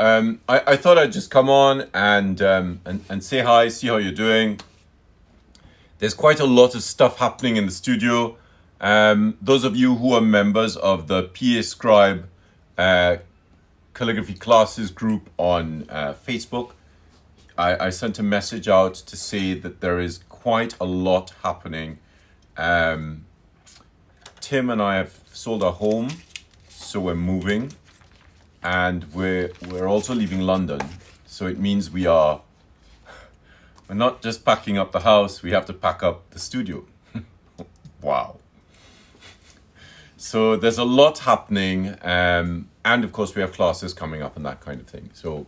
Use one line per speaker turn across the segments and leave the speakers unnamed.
I thought I'd just come on and say hi, see how you're doing. There's quite a lot of stuff happening in the studio. Those of you who are members of the PAScribe calligraphy classes group on Facebook, I sent a message out to say that there is quite a lot happening. Tim and I have sold our home, so we're moving, and we're also leaving London. So it means we're not just packing up the house, we have to pack up the studio. Wow. So there's a lot happening, and of course we have classes coming up and that kind of thing. So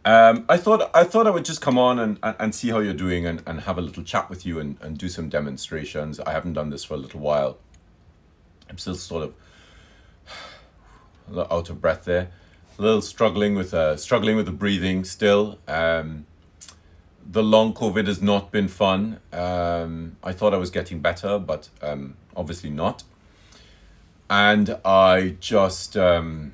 I thought I would just come on and see how you're doing and have a little chat with you and do some demonstrations. I haven't done this for a little while. I'm still sort of a little out of breath there, a little struggling with the breathing still. The long COVID has not been fun. I thought I was getting better, but obviously not. And I just I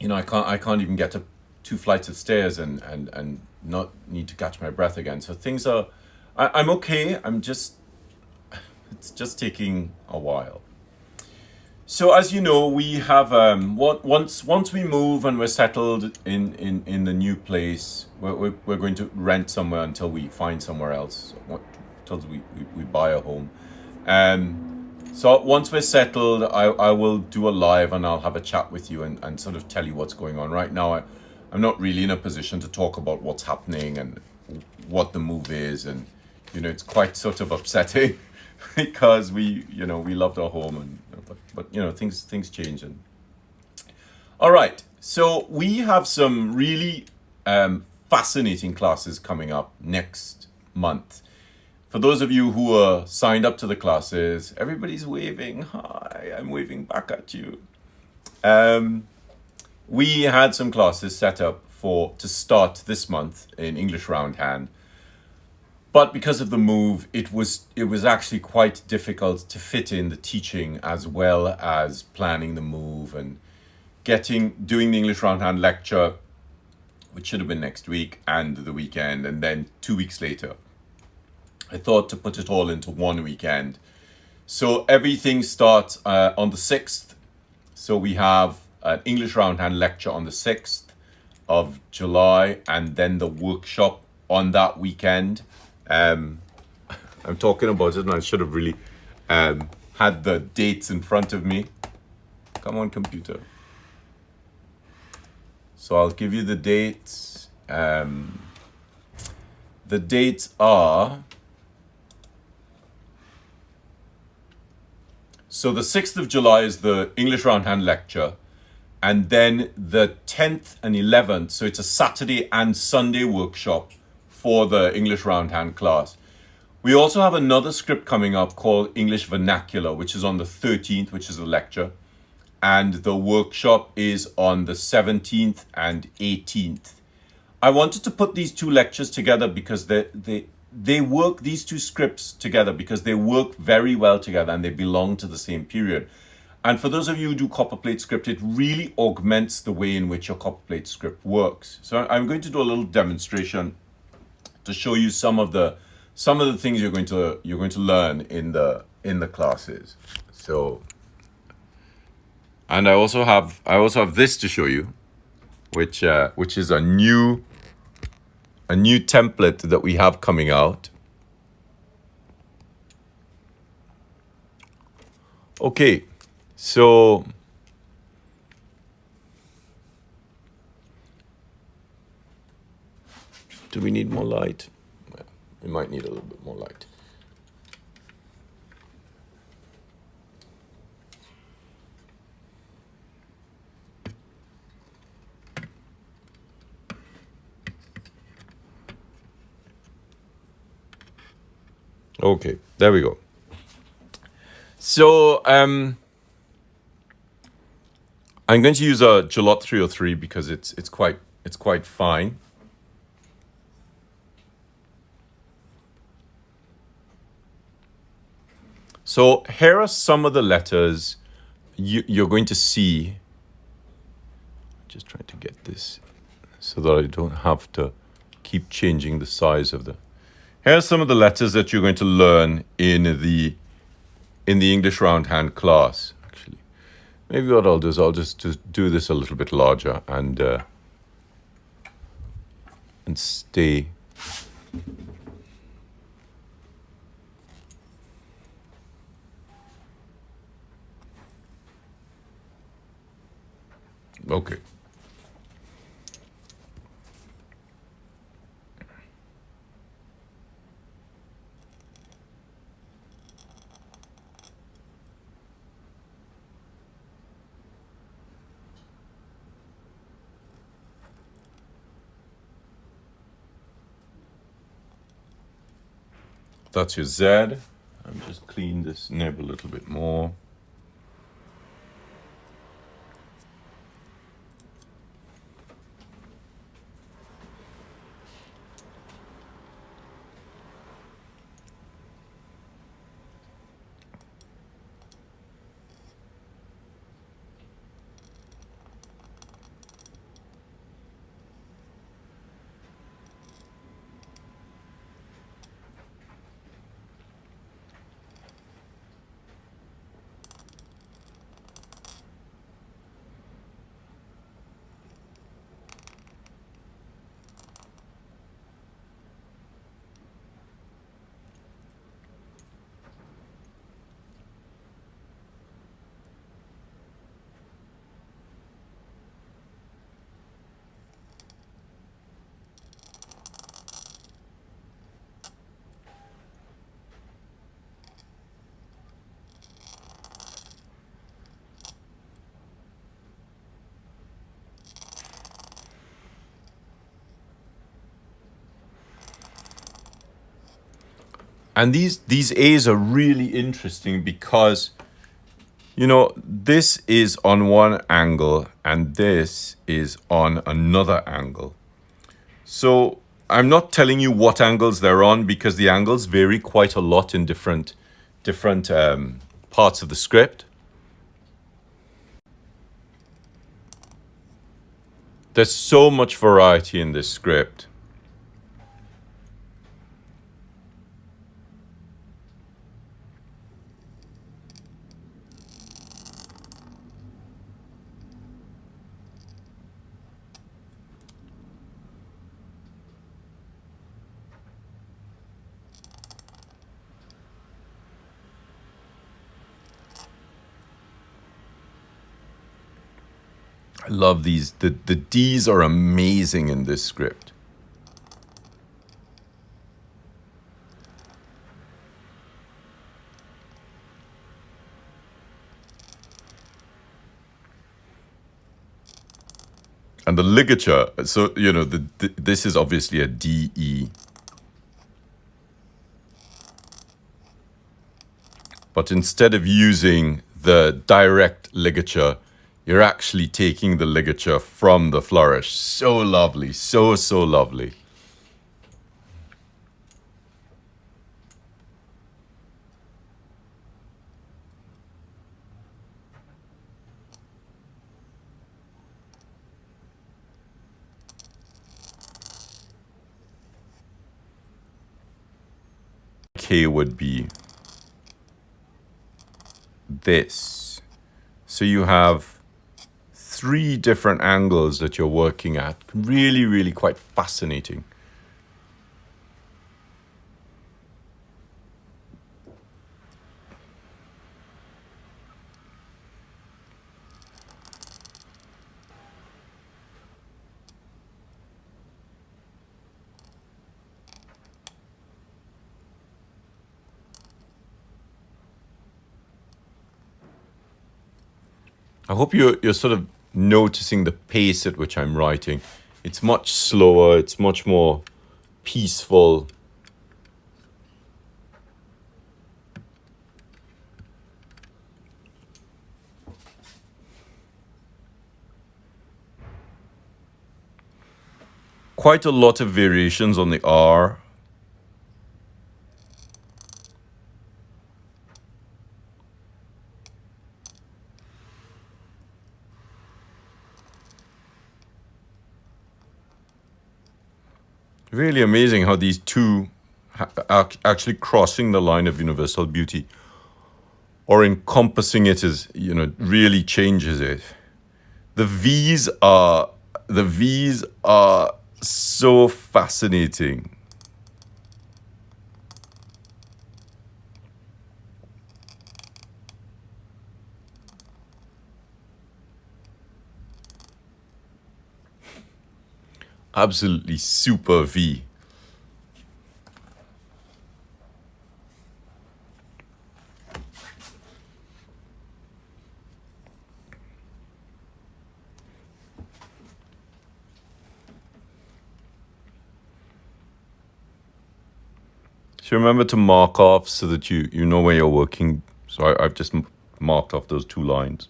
can't even get to 2 flights of stairs and not need to catch my breath again. So things are, I'm okay. It's just taking a while. So as you know, we have once we move and we're settled in the new place, we're going to rent somewhere until we find somewhere else, until we buy a home. So once we're settled, I will do a live and I'll have a chat with you and sort of tell you what's going on. Right now, I'm not really in a position to talk about what's happening and what the move is, and it's quite sort of upsetting because we loved our home, but things change. And all right, so we have some really fascinating classes coming up next month. For those of you who are signed up to the classes, everybody's waving. Hi, I'm waving back at you. We had some classes set up to start this month in English Roundhand. But because of the move, it was actually quite difficult to fit in the teaching as well as planning the move and doing the English Roundhand lecture, which should have been next week, and the weekend, and then 2 weeks later. I thought to put it all into one weekend. So everything starts on the 6th. So we have an English Roundhand lecture on the 6th of July, and then the workshop on that weekend. I'm talking about it and I should have really had the dates in front of me. Come on, computer. So I'll give you the dates. The dates are... So the 6th of July is the English Roundhand lecture, and then the 10th and 11th, so it's a Saturday and Sunday workshop for the English Roundhand class. We also have another script coming up called English Vernacular, which is on the 13th, which is a lecture, and the workshop is on the 17th and 18th. I wanted to put these two lectures together because they work, these two scripts together, because they work very well together and they belong to the same period. And for those of you who do Copperplate Script, it really augments the way in which your Copperplate Script works. So I'm going to do a little demonstration to show you some of the things you're going to learn in the classes. So, and I also have this to show you, which is a new template that we have coming out. Okay, so do we need more light? Well, we might need a little bit more light. Okay, there we go. So I'm going to use a Gillot 303 because it's quite fine. So here are some of the letters you're going to see. just trying to get this so that I don't have to keep changing the size of the... Here's some of the letters that you're going to learn in the English Roundhand class, actually. Maybe what I'll do is I'll just do this a little bit larger and stay. Okay. That's your Z. I'm just clean this nib a little bit more. And these A's are really interesting because, you know, this is on one angle and this is on another angle. So I'm not telling you what angles they're on because the angles vary quite a lot in different parts of the script. There's so much variety in this script. I love these. The D's are amazing in this script. And the ligature, so, you know, this is obviously a DE. But instead of using the direct ligature, you're actually taking the ligature from the flourish. So lovely, so lovely. K would be this. So you have 3 different angles that you're working at. Really quite fascinating. I hope you're sort of noticing the pace at which I'm writing. It's much slower, it's much more peaceful. Quite a lot of variations on the R. Really amazing how these two actually crossing the line of universal beauty or encompassing it is, really changes it. The V's are so fascinating. Absolutely super V. So remember to mark off so that you know where you're working. So I've just marked off those two lines.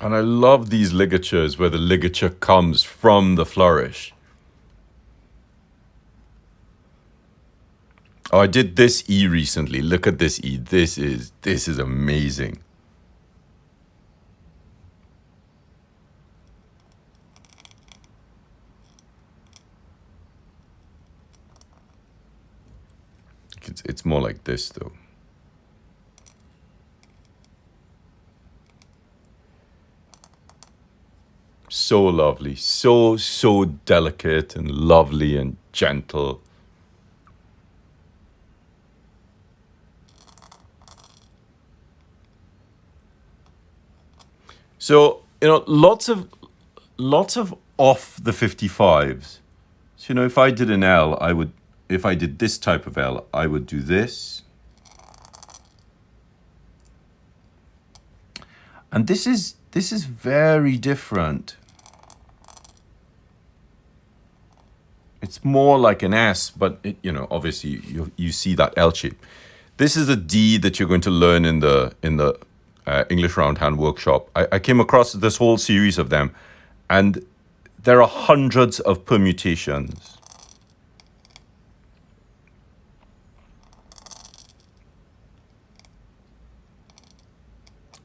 And I love these ligatures where the ligature comes from the flourish. Oh, I did this E recently. Look at this E. This is amazing. It's more like this though. So lovely, so delicate and lovely and gentle. So, lots of off the 55s. So, if I did an L, if I did this type of L, I would do this. And this is very different. It's more like an S, but obviously you see that L shape. This is a D that you're going to learn in the English Roundhand workshop. I came across this whole series of them, and there are hundreds of permutations.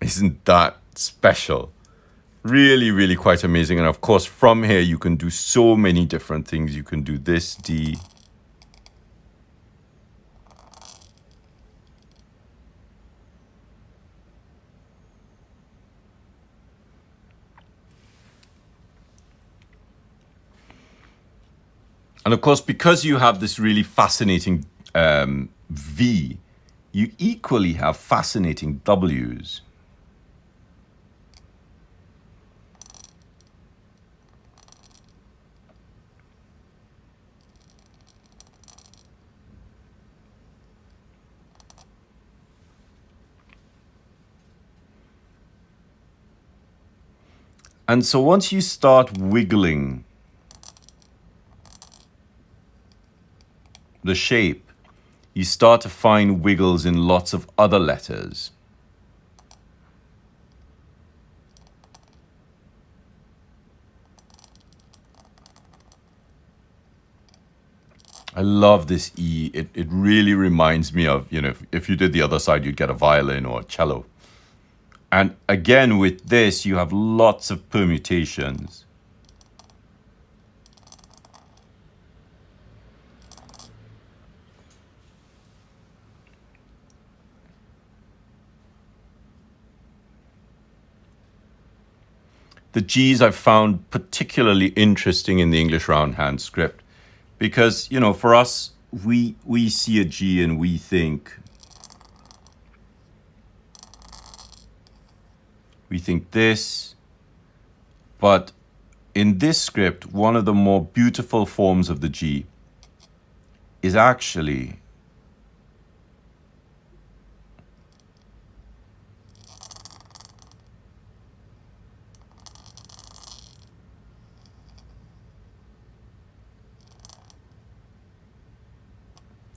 Isn't that special? Really, really quite amazing. And of course, from here, you can do so many different things. You can do this D. And of course, because you have this really fascinating V, you equally have fascinating Ws. And so once you start wiggling the shape, you start to find wiggles in lots of other letters. I love this E. It really reminds me of, if you did the other side, you'd get a violin or a cello. And again, with this, you have lots of permutations. The G's I've found particularly interesting in the English Roundhand script because, for us, we see a G and we think this, but in this script, one of the more beautiful forms of the G is actually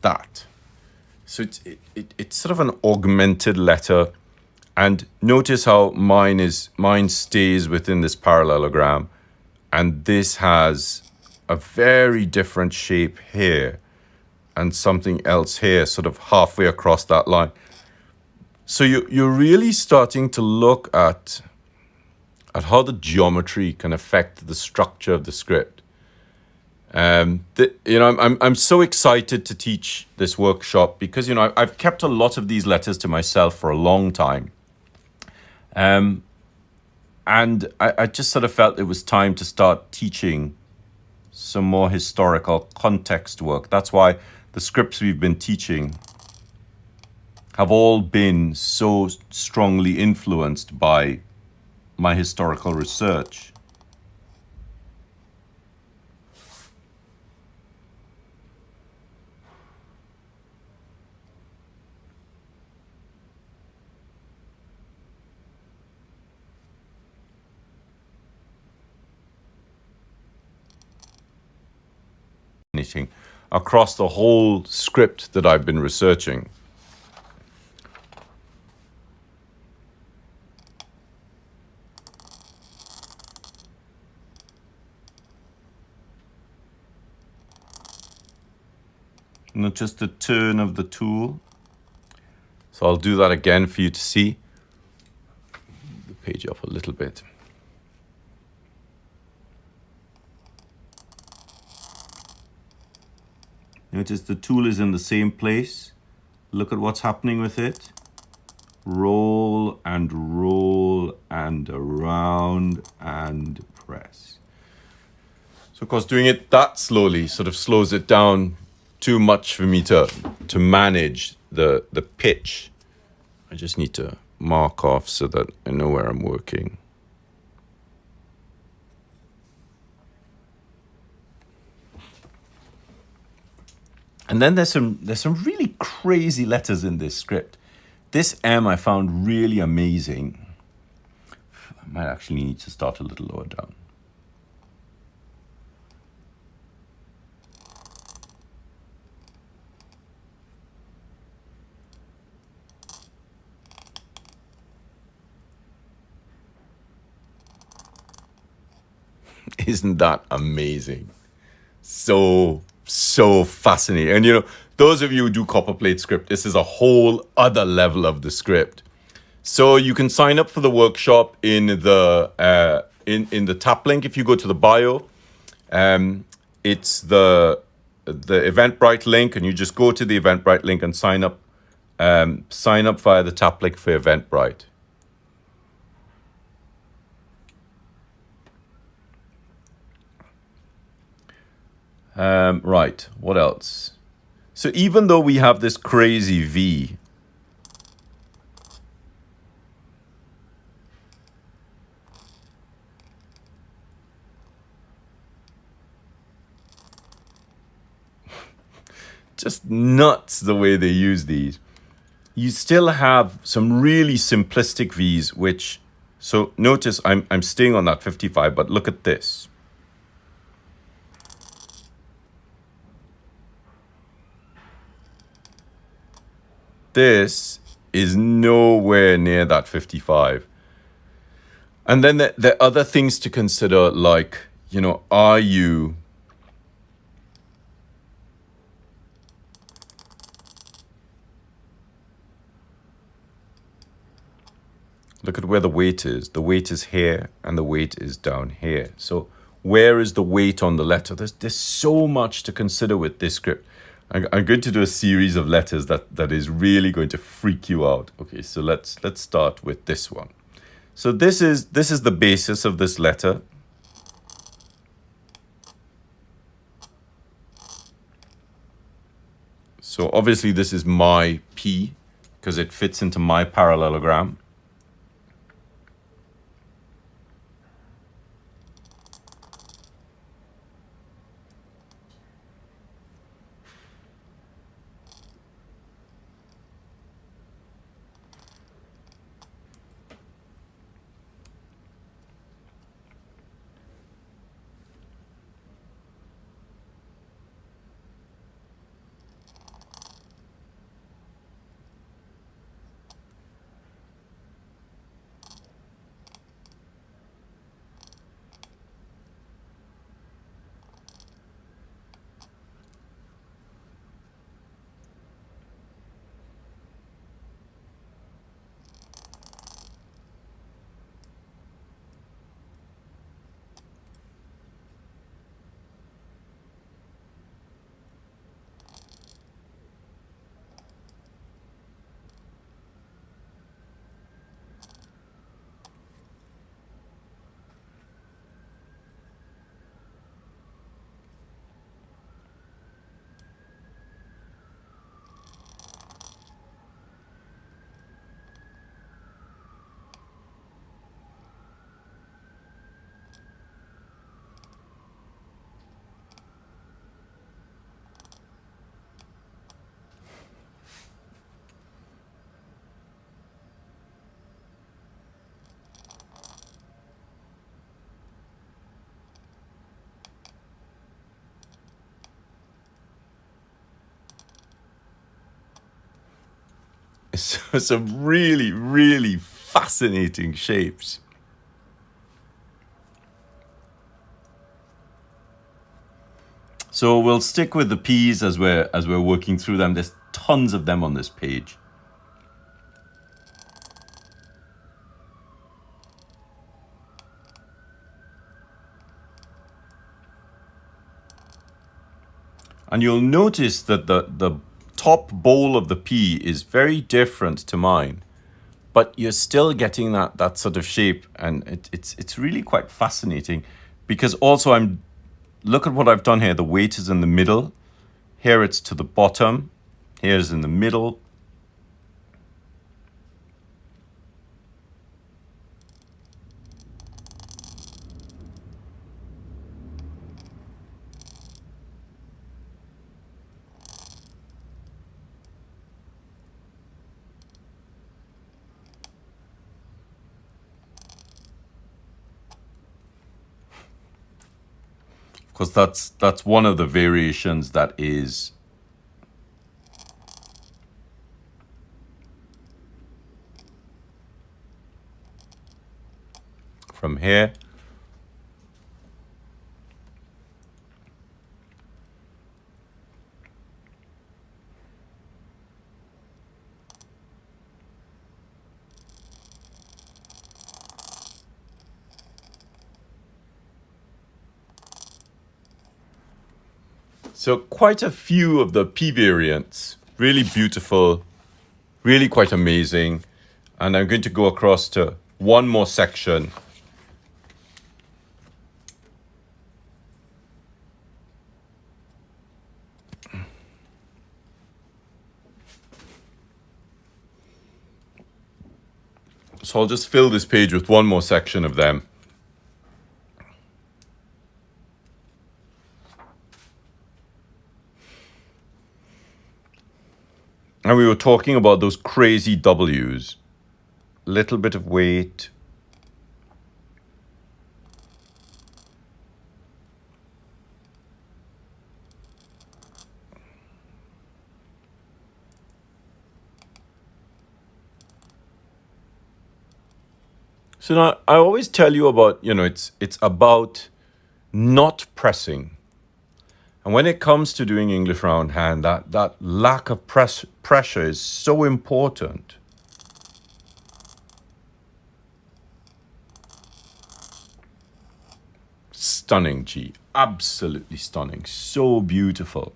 that. So it's sort of an augmented letter. And notice how mine stays within this parallelogram. and this has a very different shape here and something else here, sort of halfway across that line. So you're really starting to look at how the geometry can affect the structure of the script. I'm so excited to teach this workshop because, I've kept a lot of these letters to myself for a long time. And I just sort of felt it was time to start teaching some more historical context work. That's why the scripts we've been teaching have all been so strongly influenced by my historical research. Across the whole script that I've been researching. Not just the turn of the tool. So I'll do that again for you to see. The page up a little bit. Notice the tool is in the same place. Look at what's happening with it. Roll and around and press. So of course doing it that slowly sort of slows it down too much for me to manage the pitch. I just need to mark off so that I know where I'm working. And then there's some really crazy letters in this script. This M I found really amazing. I might actually need to start a little lower down. Isn't that amazing? So fascinating. And those of you who do Copperplate Script, this is a whole other level of the script. So you can sign up for the workshop in the in the tap link. If you go to the bio, it's the Eventbrite link, and you just go to the Eventbrite link and sign up. Sign up via the tap link for Eventbrite. Right, what else? So even though we have this crazy V, just nuts the way they use these, you still have some really simplistic V's, which, so notice I'm staying on that 55, but look at this. This is nowhere near that 55. And then there are other things to consider, like, are you... Look at where the weight is. The weight is here, and the weight is down here. So where is the weight on the letter? There's so much to consider with this script. I'm going to do a series of letters that is really going to freak you out. Okay, so let's start with this one. So this is the basis of this letter. So obviously this is my P because it fits into my parallelogram. some really, really fascinating shapes. So we'll stick with the P's as we're working through them. There's tons of them on this page. And you'll notice that the top bowl of the P is very different to mine, but you're still getting that sort of shape, and it's really quite fascinating, because also look at what I've done here. The weight is in the middle. Here it's to the bottom. Here's in the middle. Because that's one of the variations that is from here. So quite a few of the P variants, really beautiful, really quite amazing. And I'm going to go across to one more section. So I'll just fill this page with one more section of them. And we were talking about those crazy W's. Little bit of weight. So now I always tell you about, it's about not pressing. And when it comes to doing English roundhand, that lack of pressure is so important. Stunning, G. Absolutely stunning. So beautiful.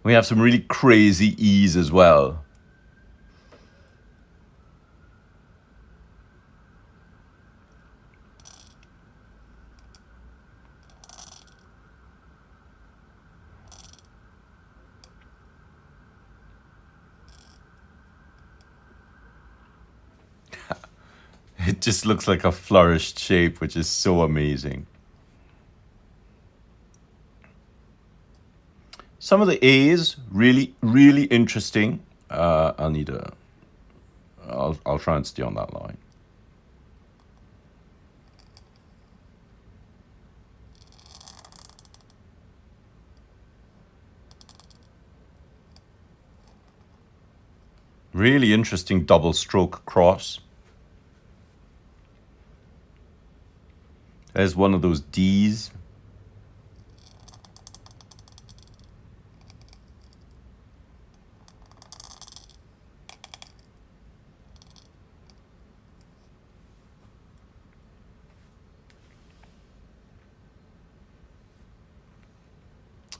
We have some really crazy E's as well. It just looks like a flourished shape, which is so amazing. Some of the A's, really, really interesting. I'll try and stay on that line. Really interesting double stroke cross. There's one of those D's.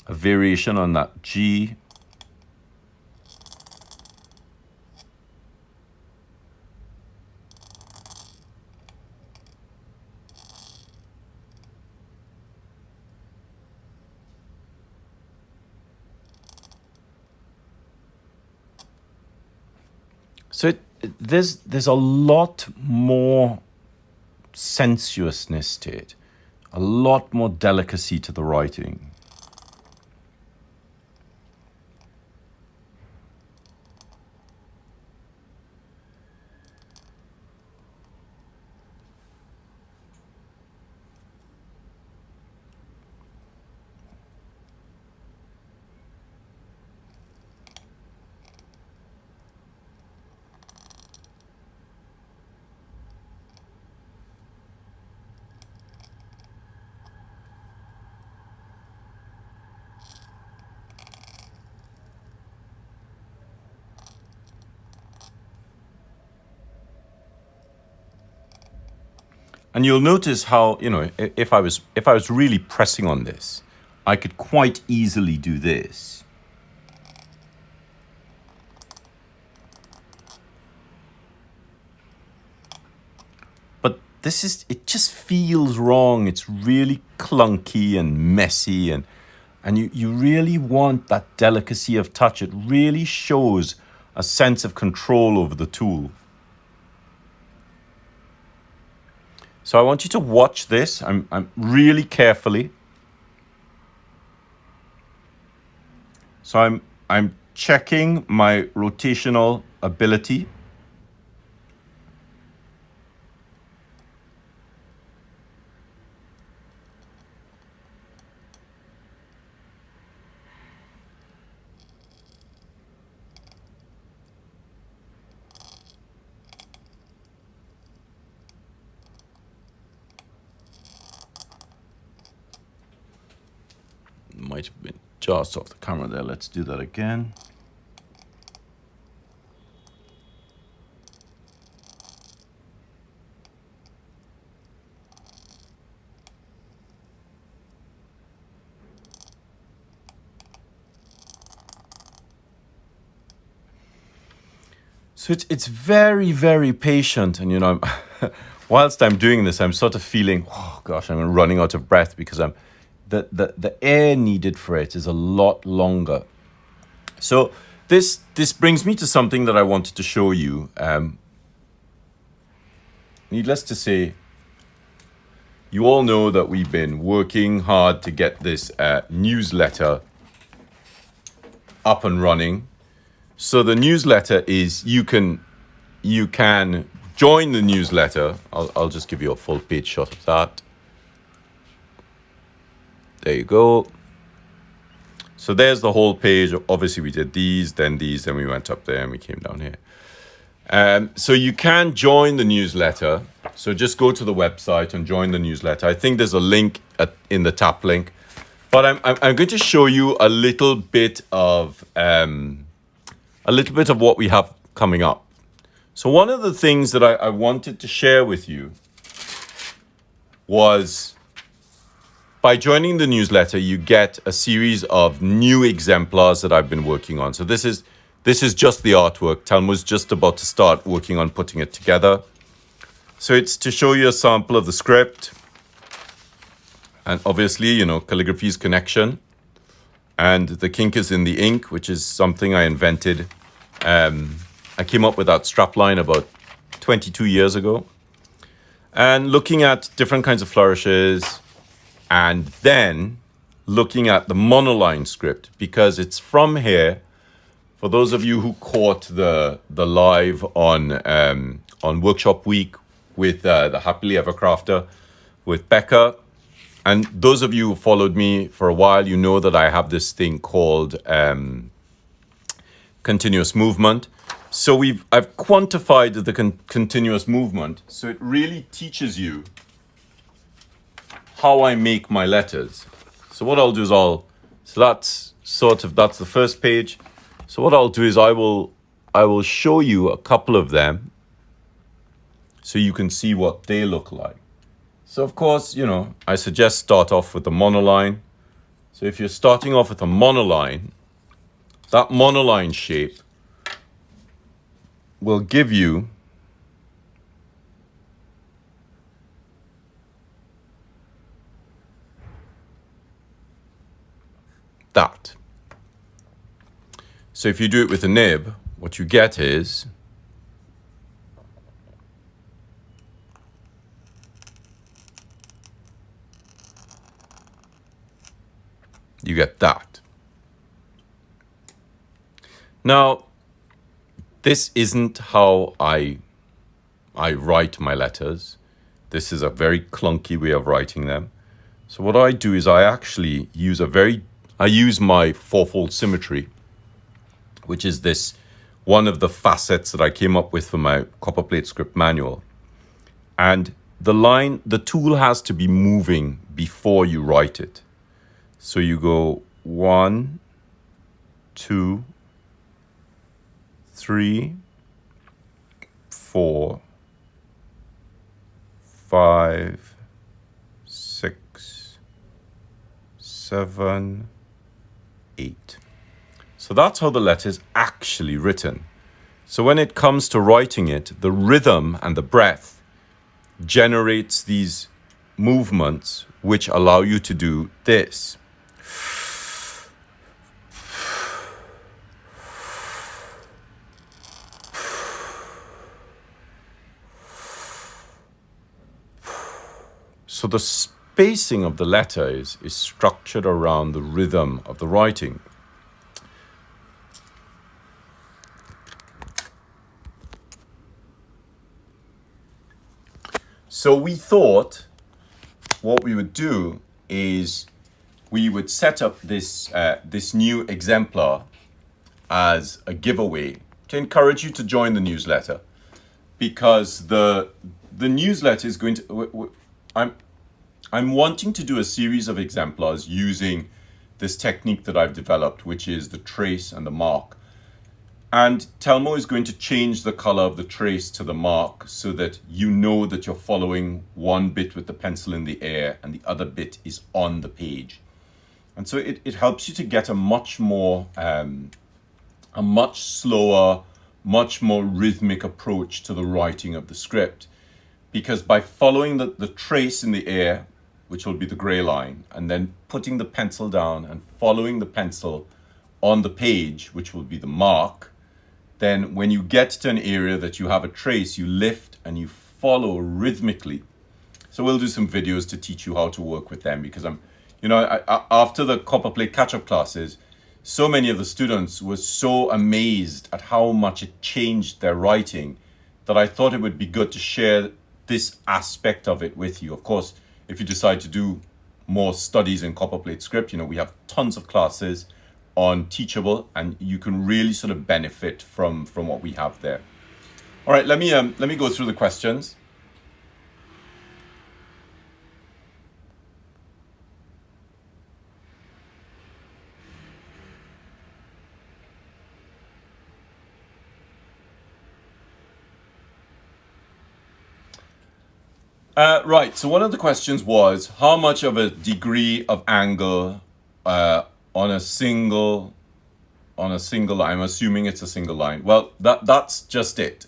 A variation on that G. So there's a lot more sensuousness to it, a lot more delicacy to the writing. And you'll notice how, if I was really pressing on this, I could quite easily do this. But it just feels wrong. It's really clunky and messy, and you really want that delicacy of touch. It really shows a sense of control over the tool. So I want you to watch this. I'm really carefully. So I'm checking my rotational ability. Might have been just off the camera there. Let's do that again. So it's very, very patient. And, whilst I'm doing this, I'm sort of feeling, oh gosh, I'm running out of breath because the air needed for it is a lot longer. So this brings me to something that I wanted to show you. Needless to say, you all know that we've been working hard to get this newsletter up and running. So the newsletter is, you can join the newsletter. I'll just give you a full page shot of that. There you go. So there's the whole page. Obviously we did these, then we went up there and we came down here. So you can join the newsletter. So just go to the website and join the newsletter. I think there's a link in the top link. But I'm going to show you a little bit of what we have coming up. So one of the things that I wanted to share with you was, by joining the newsletter, you get a series of new exemplars that I've been working on. So this is just the artwork. Talmu's just about to start working on putting it together. So it's to show you a sample of the script. And obviously, calligraphy's connection. And the kink is in the ink, which is something I invented. I came up with that strapline about 22 years ago. And looking at different kinds of flourishes, and then looking at the monoline script, because it's from here. For those of you who caught the live on Workshop Week with the Happily Ever Crafter with Becca, and those of you who followed me for a while, you know that I have this thing called continuous movement. So I've quantified the continuous movement, so it really teaches you how I make my letters. So what I'll do is so that's the first page. So what I'll do is I will show you a couple of them so you can see what they look like. So of course, I suggest start off with the monoline. So if you're starting off with a monoline, that monoline shape will give you that. So if you do it with a nib, what you get is you get that. Now, this isn't how I write my letters. This is a very clunky way of writing them. So what I do is I actually use my fourfold symmetry, which is this one of the facets that I came up with for my Copperplate Script manual. And the tool has to be moving before you write it. So you go 1, 2, 3, 4, 5, 6, 7, 8. So that's how the letter is actually written. So when it comes to writing it, the rhythm and the breath generates these movements which allow you to do this. So the spacing of the letter is structured around the rhythm of the writing. So we thought what we would do is we would set up this new exemplar as a giveaway to encourage you to join the newsletter, because the newsletter is going to I'm wanting to do a series of exemplars using this technique that I've developed, which is the trace and the mark. And Telmo is going to change the color of the trace to the mark so that you know that you're following one bit with the pencil in the air and the other bit is on the page. And so it helps you to get a much slower, much more rhythmic approach to the writing of the script. Because by following the trace in the air, which will be the gray line, and then putting the pencil down and following the pencil on the page, which will be the mark, then when you get to an area that you have a trace, you lift and you follow rhythmically. So we'll do some videos to teach you how to work with them, because after the Copperplate catch-up classes, so many of the students were so amazed at how much it changed their writing that I thought it would be good to share this aspect of it with you. Of course, if you decide to do more studies in Copperplate Script, we have tons of classes on Teachable, and you can really sort of benefit from what we have there. All right, let me go through the questions. Right, so one of the questions was, how much of a degree of angle on a single line? I'm assuming it's a single line. Well, that's just it.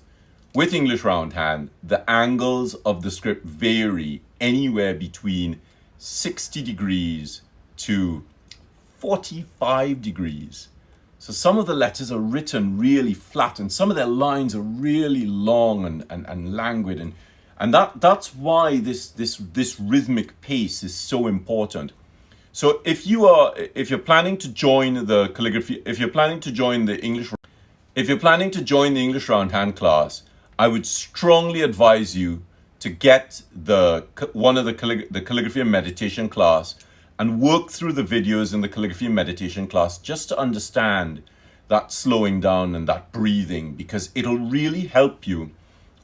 With English Roundhand, the angles of the script vary anywhere between 60 degrees to 45 degrees. So some of the letters are written really flat, and some of their lines are really long and languid, and that's why this rhythmic pace is so important. So if you're planning to join the calligraphy, if you're planning to join the English Roundhand class, I would strongly advise you to get one of the calligraphy and meditation class and work through the videos in the calligraphy and meditation class just to understand that slowing down and that breathing, because it'll really help you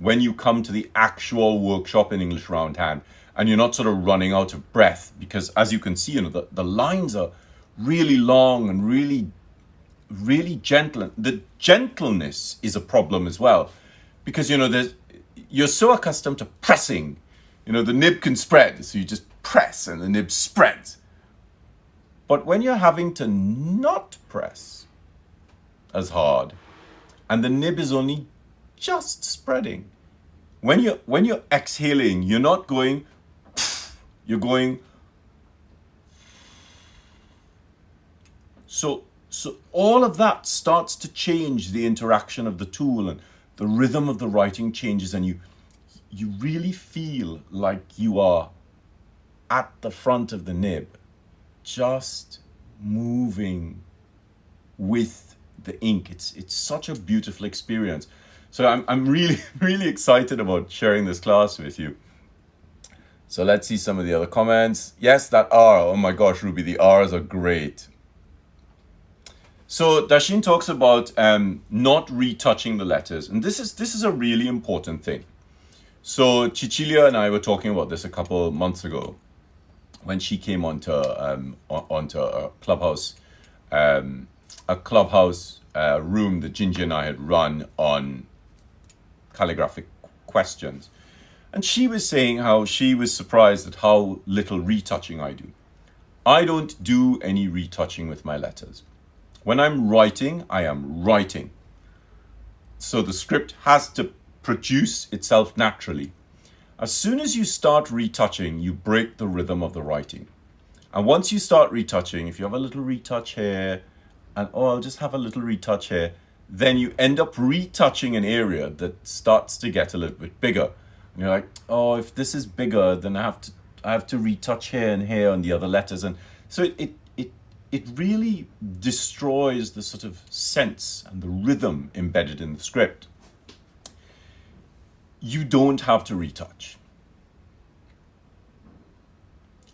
when you come to the actual workshop in English Roundhand and you're not sort of running out of breath, because as you can see, the lines are really long and really, really gentle. The gentleness is a problem as well, because you're so accustomed to pressing. The nib can spread, so you just press and the nib spreads. But when you're having to not press as hard and the nib is only just spreading, when you're exhaling, you're not going, you're going. So all of that starts to change the interaction of the tool, and the rhythm of the writing changes, and you really feel like you are at the front of the nib, just moving with the ink. It's such a beautiful experience. So I'm really, really excited about sharing this class with you. So let's see some of the other comments. Yes, that R. Oh my gosh, Ruby, the R's are great. So Dashin talks about not retouching the letters, and this is a really important thing. So Cecilia and I were talking about this a couple months ago when she came onto a clubhouse room that Gingy and I had run on calligraphic questions. And she was saying how she was surprised at how little retouching I do. I don't do any retouching with my letters. When I'm writing, I am writing. So the script has to produce itself naturally. As soon as you start retouching, you break the rhythm of the writing. And once you start retouching, if you have a little retouch here, and oh, I'll just have a little retouch here, then you end up retouching an area that starts to get a little bit bigger. And you're like, oh, if this is bigger, then I have to retouch here and here on the other letters. And so it really destroys the sort of sense and the rhythm embedded in the script. You don't have to retouch.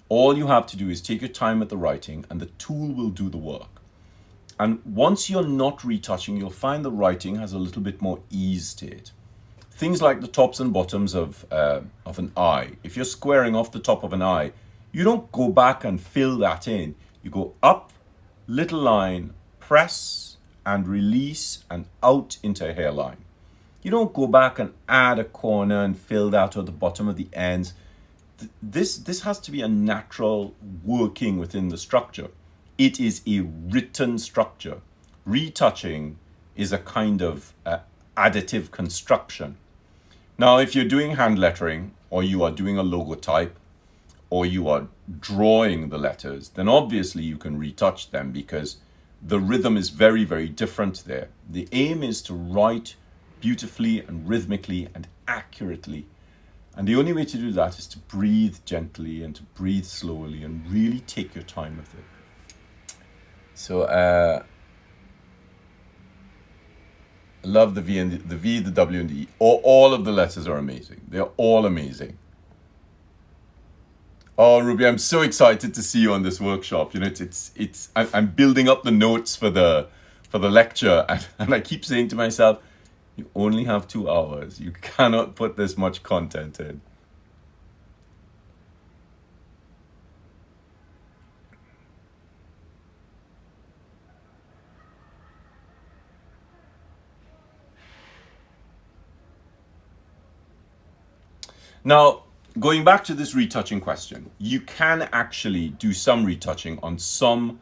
All you have to do is take your time at the writing, and the tool will do the work. And once you're not retouching, you'll find the writing has a little bit more ease to it. Things like the tops and bottoms of an I. If you're squaring off the top of an I, you don't go back and fill that in. You go up, little line, press and release and out into a hairline. You don't go back and add a corner and fill that at the bottom of the ends. This has to be a natural working within the structure. It is a written structure. Retouching is a kind of additive construction. Now, if you're doing hand lettering, or you are doing a logotype, or you are drawing the letters, then obviously you can retouch them because the rhythm is very, very different there. The aim is to write beautifully and rhythmically and accurately. And the only way to do that is to breathe gently and to breathe slowly and really take your time with it. So I love the V and the V, the W and the E. All of the letters are amazing. They're all amazing. Oh, Ruby, I'm so excited to see you on this workshop. You know, I'm building up the notes for the lecture, and I keep saying to myself, you only have 2 hours. You cannot put this much content in. Now, going back to this retouching question, you can actually do some retouching on some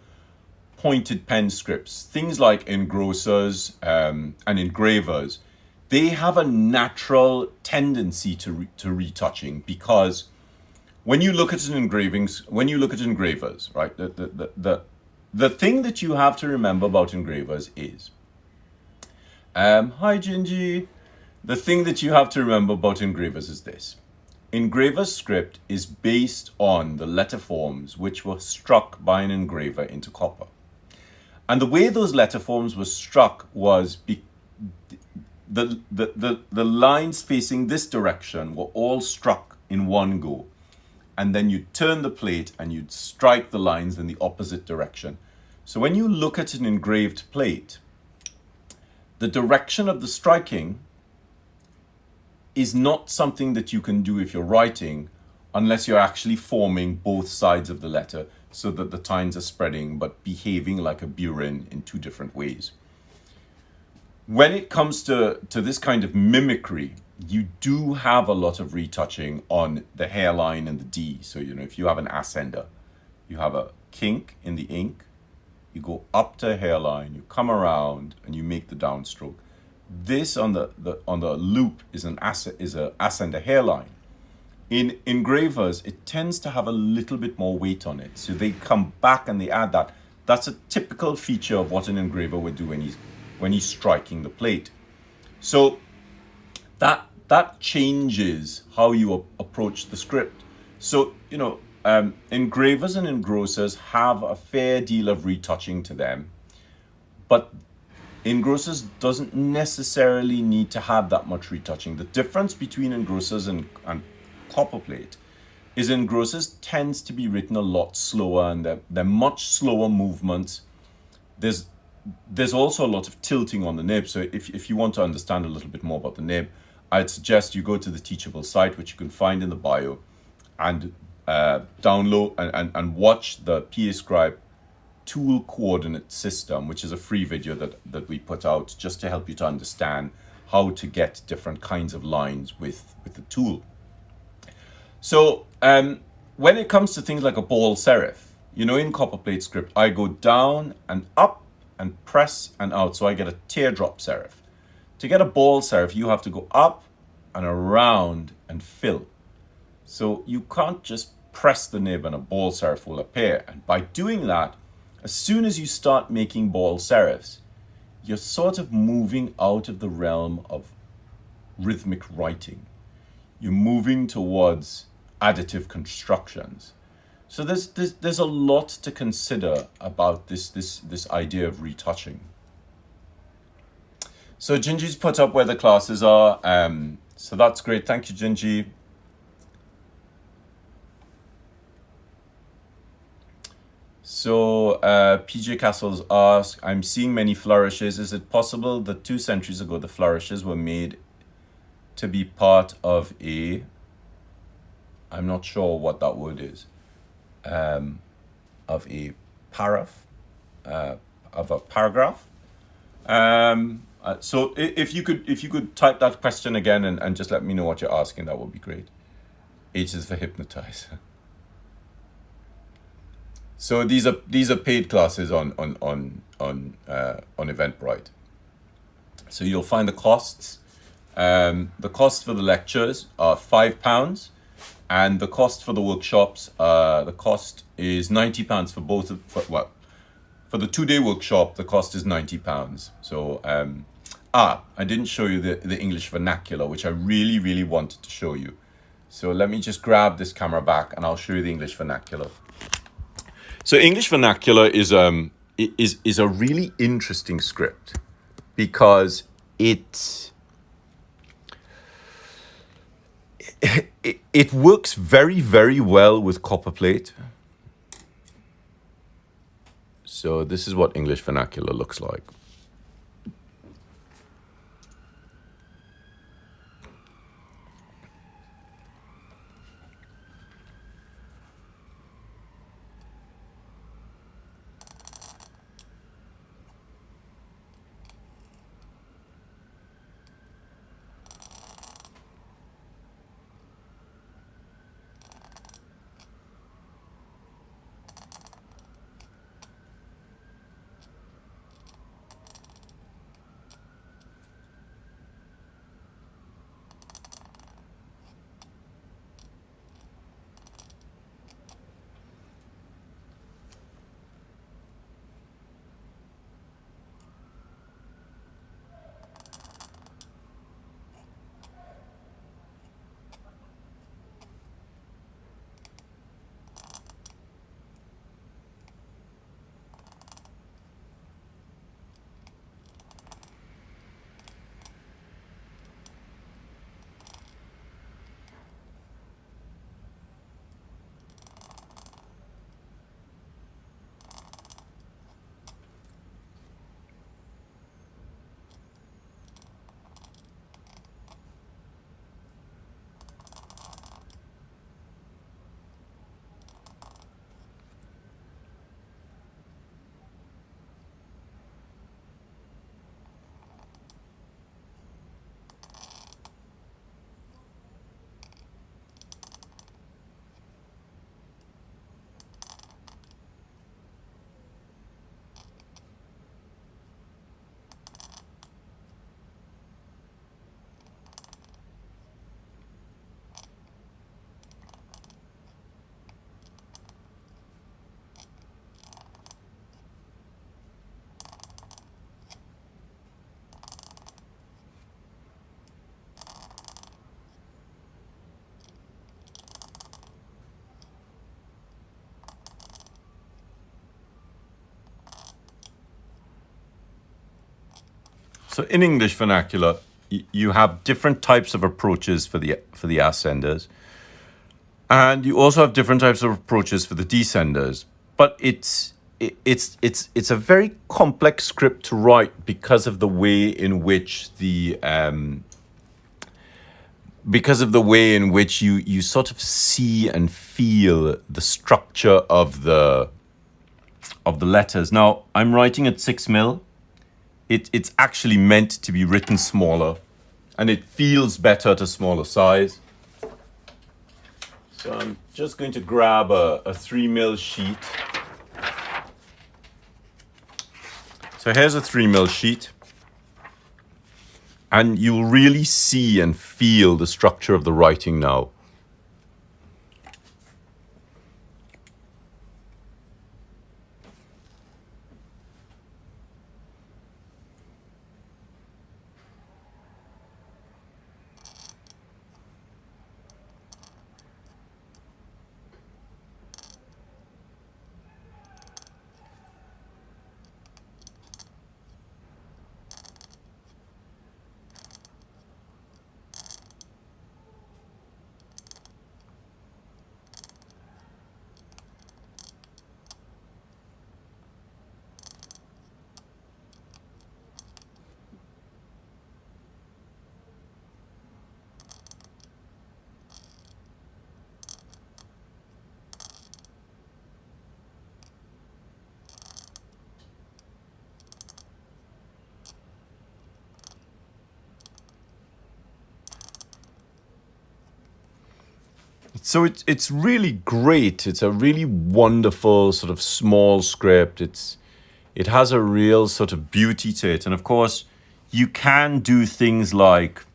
pointed pen scripts. Things like engrossers and engravers, they have a natural tendency to retouching, because when you look at engravers, right, the thing that you have to remember about engravers is, hi Gingy, the thing that you have to remember about engravers is this. Engraver's script is based on the letter forms which were struck by an engraver into copper. And the way those letter forms were struck was the lines facing this direction were all struck in one go. And then you'd turn the plate and you'd strike the lines in the opposite direction. So when you look at an engraved plate, the direction of the striking is not something that you can do if you're writing unless you're actually forming both sides of the letter so that the tines are spreading but behaving like a burin in 2 different ways. When it comes to this kind of mimicry, you do have a lot of retouching on the hairline and the D. So, you know, if you have an ascender, you have a kink in the ink, you go up to a hairline, you come around and you make the downstroke. This on the loop is a ascender hairline. In engravers, it tends to have a little bit more weight on it. So they come back and they add that. That's a typical feature of what an engraver would do when he's striking the plate. So that changes how you approach the script. So, you know, engravers and engrossers have a fair deal of retouching to them, but engrossers doesn't necessarily need to have that much retouching. The difference between engrossers and Copperplate is engrossers tends to be written a lot slower, and they're much slower movements. There's also a lot of tilting on the nib. So if you want to understand a little bit more about the nib, I'd suggest you go to the Teachable site, which you can find in the bio, and download and watch the PAScribe tool coordinate system, which is a free video that we put out just to help you to understand how to get different kinds of lines with the tool. So when it comes to things like a bold serif, you know, in Copperplate Script, I go down and up and press and out, so I get a teardrop serif. To get a bold serif, you have to go up and around and fill. So you can't just press the nib and a bold serif will appear. And by doing that, as soon as you start making bold serifs, you're sort of moving out of the realm of rhythmic writing. You're moving towards additive constructions. So there's a lot to consider about this idea of retouching. So Gingy's put up where the classes are. So that's great. Thank you, Gingy. So PJ Castles asks, I'm seeing many flourishes. Is it possible that 2 centuries ago the flourishes were made to be part of a, I'm not sure what that word is, of a paragraph, of a paragraph. So if you could type that question again and just let me know what you're asking, that would be great. H is for hypnotize. So these are paid classes on Eventbrite. So you'll find the costs. The cost for the lectures are £5, and the cost for the workshops, the cost is £90 for both of, for the 2-day workshop, the cost is £90. So I didn't show you the English vernacular, which I really wanted to show you. So let me just grab this camera back and I'll show you the English vernacular. So English vernacular is a really interesting script because it works very well with Copperplate. So this is what English vernacular looks like. So in English vernacular, you have different types of approaches for the ascenders, and you also have different types of approaches for the descenders. But it's a very complex script to write because of the way in which you sort of see and feel the structure of the letters. Now I'm writing at 6mm. It's actually meant to be written smaller, and it feels better at a smaller size. So I'm just going to grab a 3mm sheet. So here's a 3mm sheet. And you'll really see and feel the structure of the writing now. So it's really great. It's a really wonderful sort of small script. It has a real sort of beauty to it. And of course, you can do things like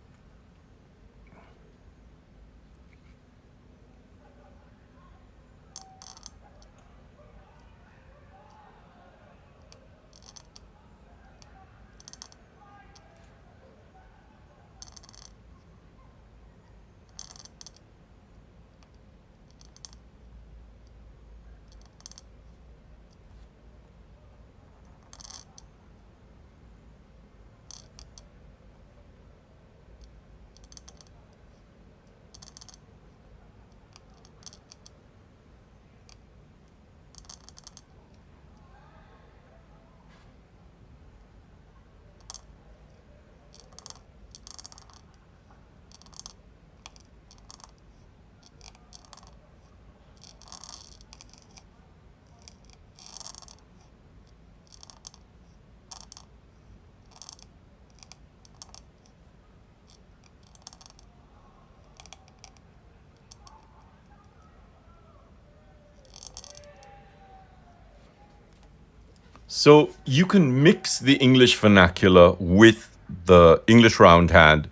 so you can mix the English vernacular with the English roundhand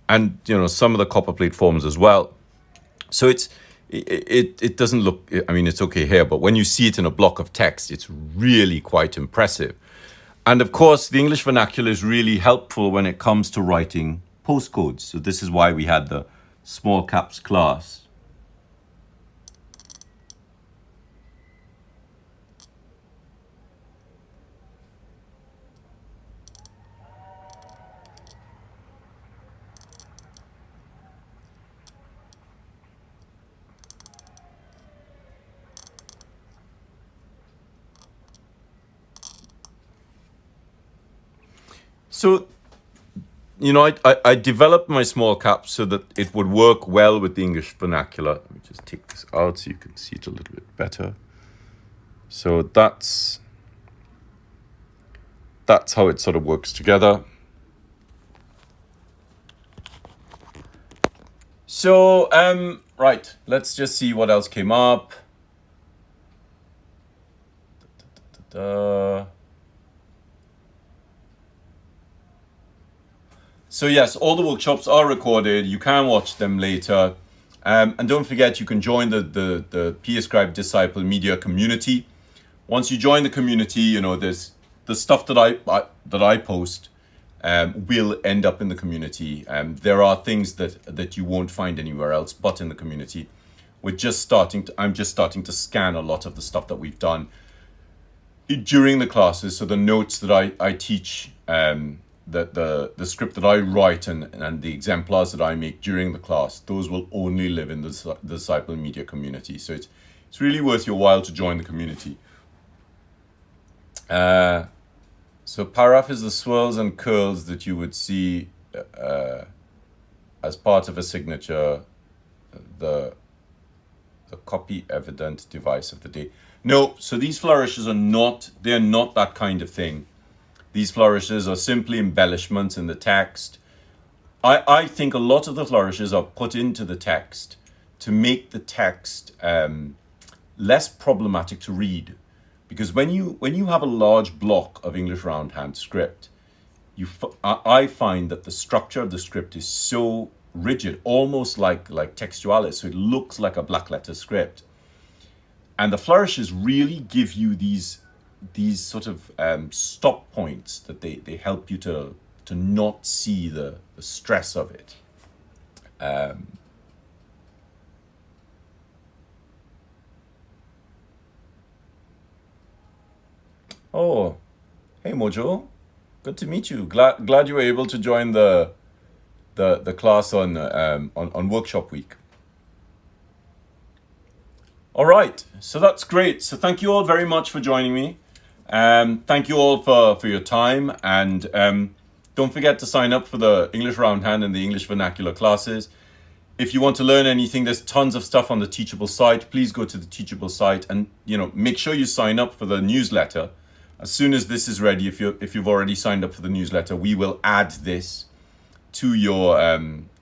and some of the copperplate forms as well. So it doesn't look, I mean, it's okay here, but when you see it in a block of text, it's really quite impressive. And of course, the English vernacular is really helpful when it comes to writing postcodes. So this is why we had the small caps class. So, I developed my small caps so that it would work well with the English vernacular. Let me just take this out so you can see it a little bit better. So that's how it sort of works together. So, right, let's just see what else came up. So yes, all the workshops are recorded. You can watch them later. And don't forget, you can join the PAScribe Disciple Media community. Once you join the community, there's the stuff that I post will end up in the community. There are things that you won't find anywhere else but in the community. I'm just starting to scan a lot of the stuff that we've done during the classes. So the notes that I teach, the script that I write and the exemplars that I make during the class, those will only live in the Disciple Media community. So it's really worth your while to join the community. So paraph is the swirls and curls that you would see as part of a signature, the copy evident device of the day. No, so these flourishes they're not that kind of thing. These flourishes are simply embellishments in the text. I think a lot of the flourishes are put into the text to make the text less problematic to read. Because when you have a large block of English Roundhand script, I find that the structure of the script is so rigid, almost like textualis, so it looks like a black letter script. And the flourishes really give you these sort of stop points that they help you to not see the stress of it. Oh, hey Mojo, good to meet you. Glad you were able to join the class on workshop week. All right, so that's great. So thank you all very much for joining me. Thank you all for your time, and don't forget to sign up for the English Roundhand and the English Vernacular classes. If you want to learn anything, there's tons of stuff on the Teachable site. Please go to the Teachable site and make sure you sign up for the newsletter. As soon as this is ready, if you've already signed up for the newsletter, we will add this to your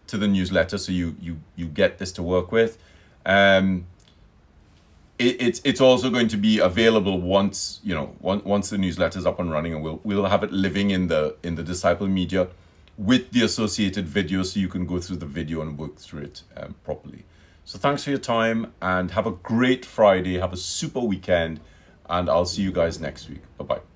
to the newsletter, so you get this to work with. It's also going to be available once the newsletter is up and running, and we'll have it living in the Disciple Media with the associated video, so you can go through the video and work through it properly. So thanks for your time, and have a great Friday. Have a super weekend, and I'll see you guys next week. Bye-bye.